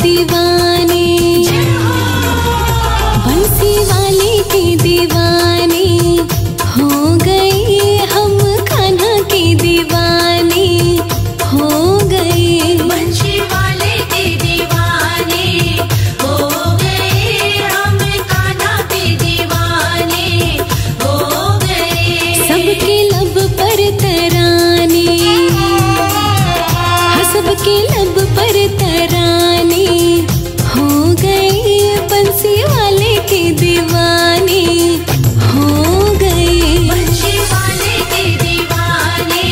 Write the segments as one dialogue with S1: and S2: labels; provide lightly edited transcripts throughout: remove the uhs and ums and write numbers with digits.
S1: दीवाने, बंसी वाले के दीवाने हो गए हम, कान्हा के दीवाने हो गए।
S2: बंसी वाले के दीवाने हो गए हम, कान्हा के दीवाने हो गए।
S1: सबके लब पर तराने, हाँ सबके लब पर तराने हो गए, बंसी वाले के दीवाने हो गए।
S2: बंसी वाले के दीवाने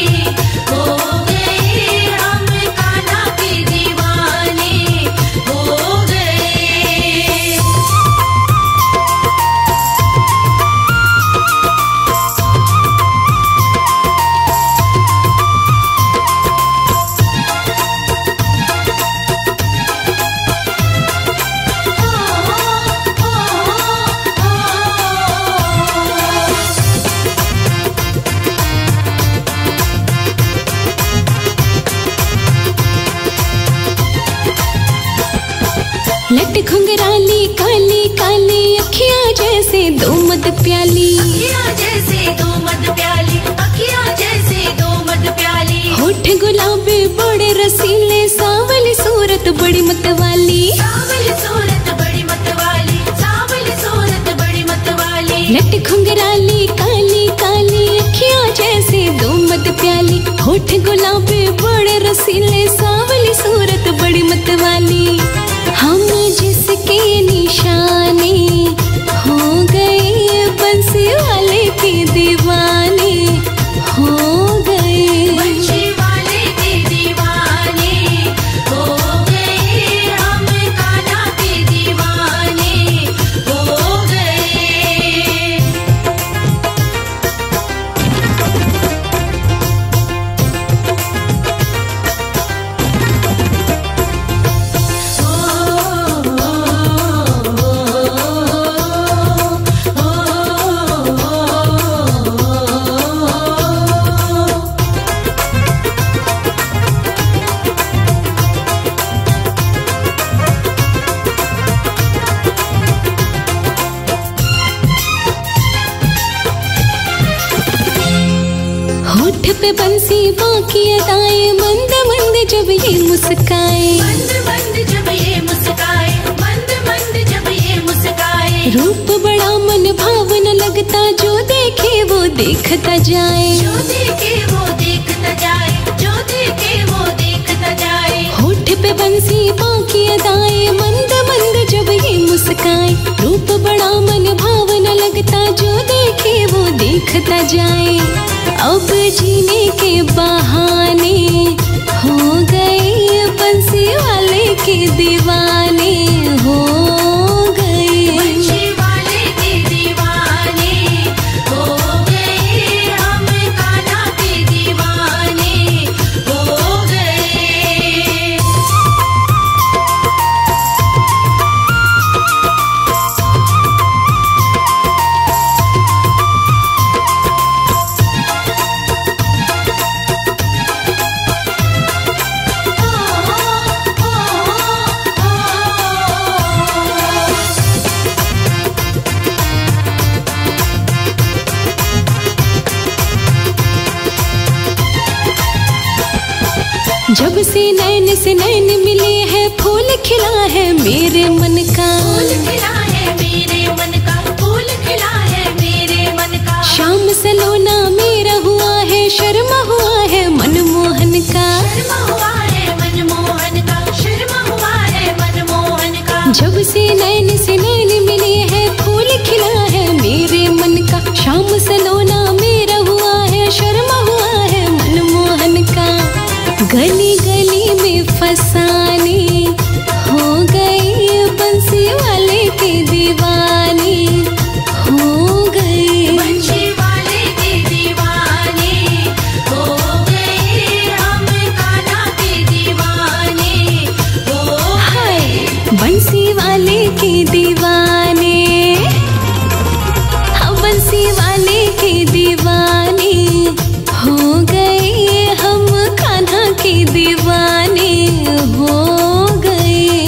S2: हो गए हम, कान्हा के दीवाने हो गए।
S1: लट घुंघराली काली काली अखियां जैसे दो मद प्याली,
S2: अखियां जैसे दो मद प्याली, अखियां जैसे दो मद प्याली।
S1: होठ गुलाबी बड़े रसीले, सांवली सूरत बड़ी मतवाली,
S2: सांवली सूरत बड़ी मतवाली, सांवली सूरत बड़ी मतवाली।
S1: लट घुंघराली काली काली अखियां जैसे दो मद प्याली, होठ गुलाबी बड़े रसीले, सांवली सूरत बड़ी मतवाली। हम जिसके निशाने हो गए, बंसी वाले के दीवाने हो गए।
S2: बंसी वाले के दीवाने हो गए हम, कान्हा के दीवाने हो गए।
S1: होठ पे बंसी बाकी अदाएं, मंद मंद जब ये मुस्काए,
S2: मंद मंद जब ये मुस्काए, मंद मंद जब ये मुस्काए।
S1: रूप बड़ा मन भावन लगता, जो देखे वो देखता जाए,
S2: जो देखे वो देखता जाए, जो देखे वो देखता जाए।
S1: होठ पे बंसी बाकी अदाएं, मंद मंद जब ये मुस्काए, रूप बड़ा मन भावन लगता, जो देखे वो देखता जाए। अब जीने के बहाने हो गए, बंसी वाले के दीवाने हो गए।
S2: बंसी वाले के दीवाने हो गए हम, कान्हा के दीवाने हो गए।
S1: जब से नैन मिले हैं, फूल खिला है मेरे मन का,
S2: फूल खिला है मेरे मन का, फूल खिला है मेरे मन का।
S1: शाम सलोना मेरा हुआ है, शर्मा हुआ है मनमोहन का,
S2: शर्मा हुआ है मनमोहन का, शर्मा हुआ है मनमोहन का।
S1: जब से नैन मिले हैं, फूल खिला है मेरे मन का, शाम सलोना मेरा हुआ है, शर्मा हुआ है मनमोहन का। गली गली में फसाने हो गए, बंसी वाले के दीवाने हो गए।
S2: बंसी वाले के दीवाने हो गए हम, कान्हा के दीवाने हो गए।
S1: बंसी वाले के दीवाने, हाँ बंसी वाले के दीवाने हो गए हम, कान्हा के दीवाने हो गए।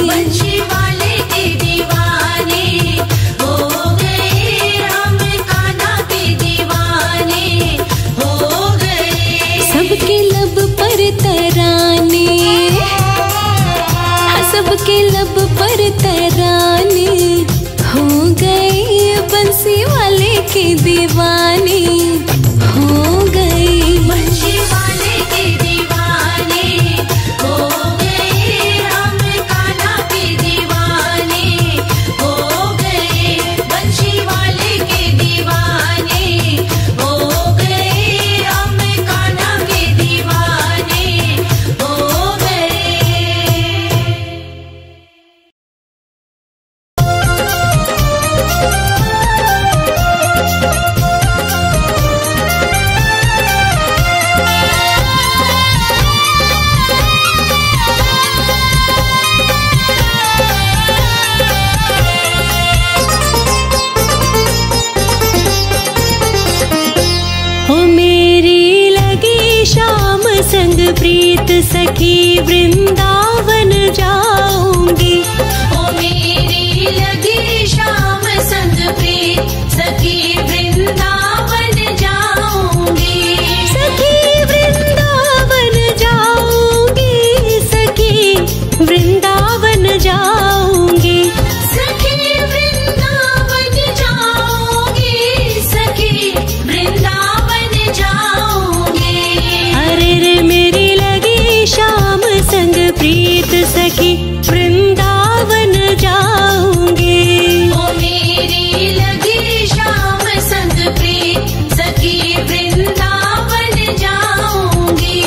S1: प्रीत सखी वृंदावन जाऊंगी।
S2: ओ मेरी लगी श्याम संग प्रीत सखी वृंदावन जाऊंगी।
S1: सखी वृंदावन जाऊंगी, सखी वृंदावन जाऊंगी।
S2: सखी वृंदावन जाऊंगी, सखी वृंदावन जाऊंगी।
S1: अरे रे मेरी लगी श्याम संग प्रीत सखी वृंदावन जाऊंगी।
S2: ओ मेरी लगी श्याम संग प्रीत सखी वृंदावन जाऊंगी।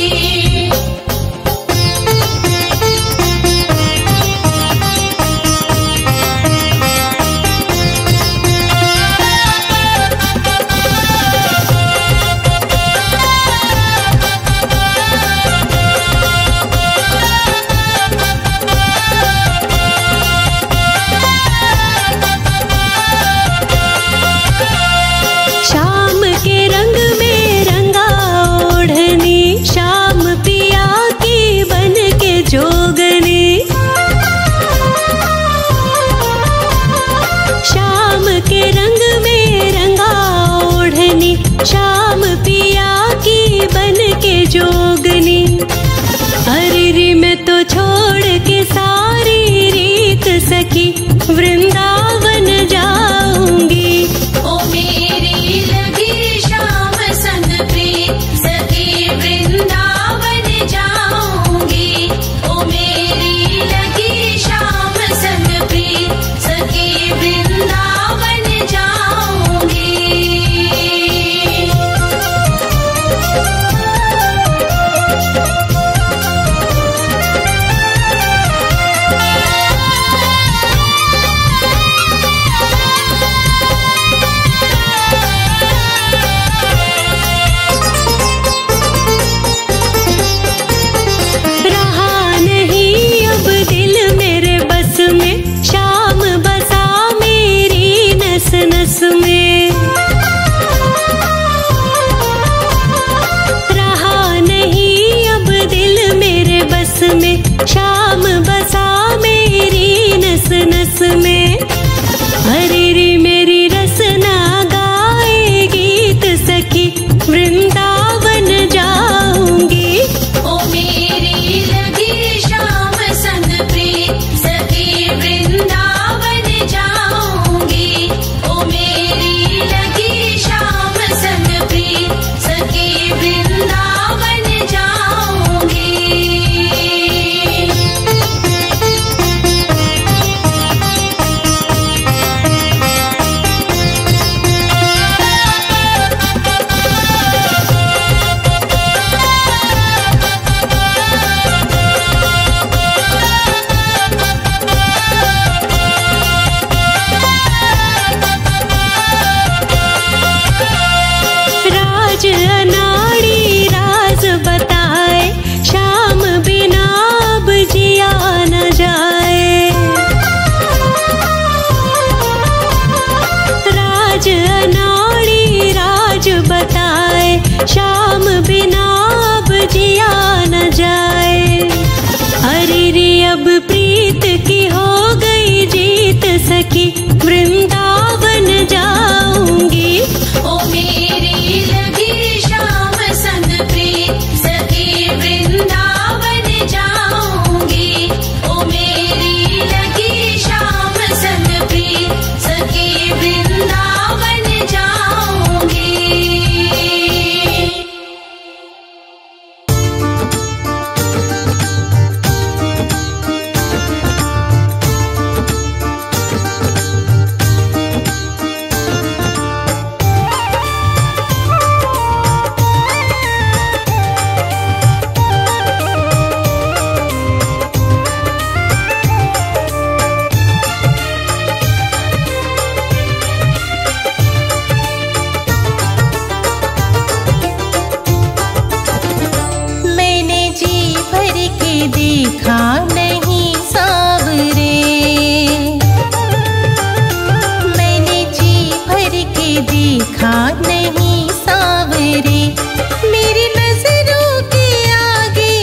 S1: श्याम के रंग में रंगा ओढ़नी, श्याम पिया की बन के जोगनी। श्याम के रंग में रंगा ओढ़नी, श्याम पिया की बन के जोगनी। अरे रे मैं तो छोड़ के सारी रीत सखी वृंदावन जाऊंगी।
S2: ओ मेरी लगी श्याम संग प्रीत सखी वृंदावन जाऊंगी। ओ मेरी लगी श्याम संग प्रीत सखी वृंदावन जाऊंगी।
S1: रहा नहीं अब दिल मेरे बस में, श्याम बसा मेरी नस नस में। रहा नहीं अब दिल मेरे बस में, श्याम बसा मेरी नस नस में। अरे रे मेरी रसना गाए गीत सखी वृंदावन जाऊंगी।
S2: ओ मेरी लगी श्याम संग प्रीत सखी वृंदावन जाऊंगी। ओ मेरी लगी श्याम संग प्रीत सखी वृंदावन जाऊंगी।
S1: राज अनाड़ी राज बताए, श्याम बिना अब जिया न जाए। राज अनाड़ी राज बताए, श्याम बिना अब जिया न जाए। अरे रे अब प्रीत की हो गई जीत सखी वृंदावन जाऊंगी।
S2: ओ मेरी लगी श्याम संग प्रीत सखी वृंदावन जाऊंगी। ओ मेरी लगी श्याम संग प्रीत सखी वृंदावन जाऊंगी।
S3: देखा नहीं सांवरे, मैंने जी भर के देखा नहीं सांवरे। मेरी नजरों के आगे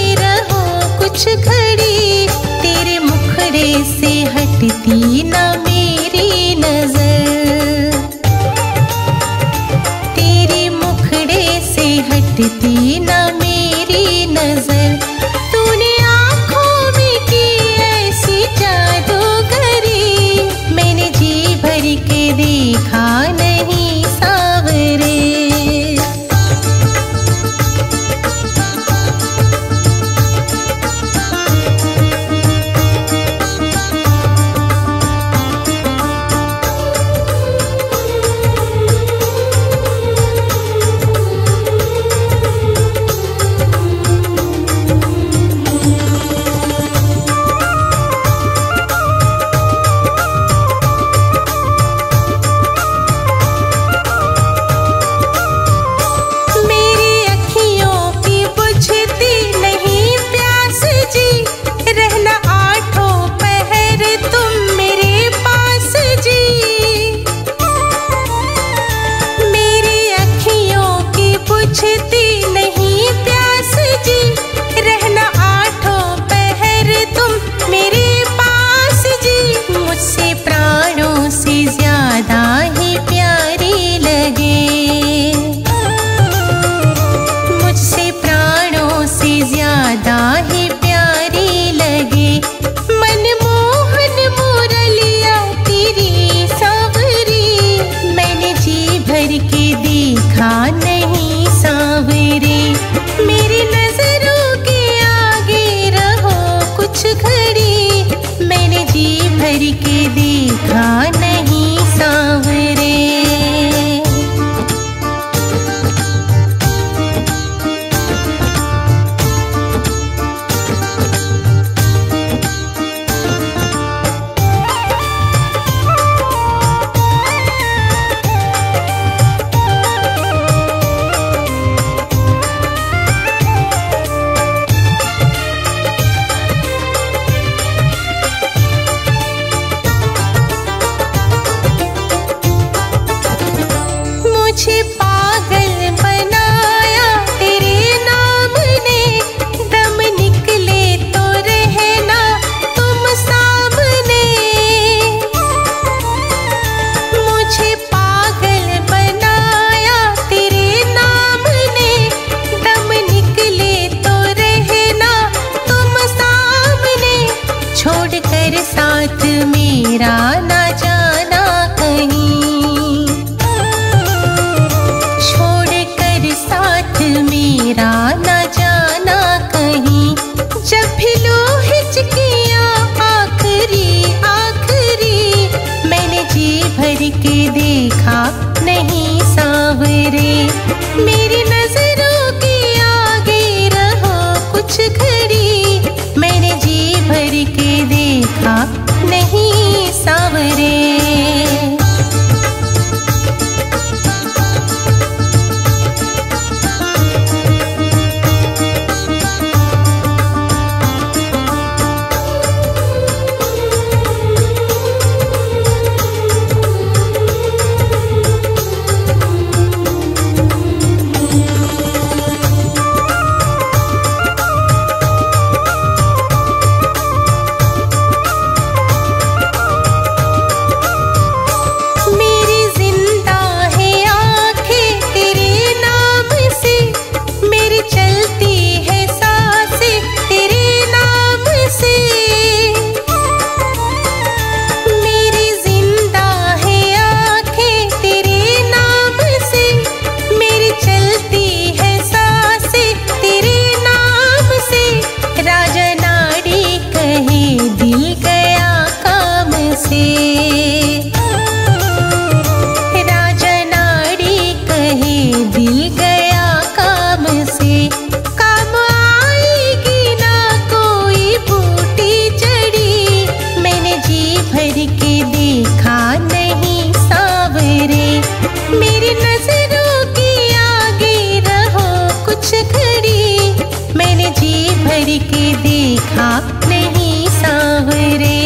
S3: देखा नहीं सांवरे,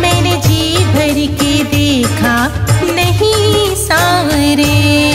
S3: मैंने जी भर के देखा नहीं सांवरे।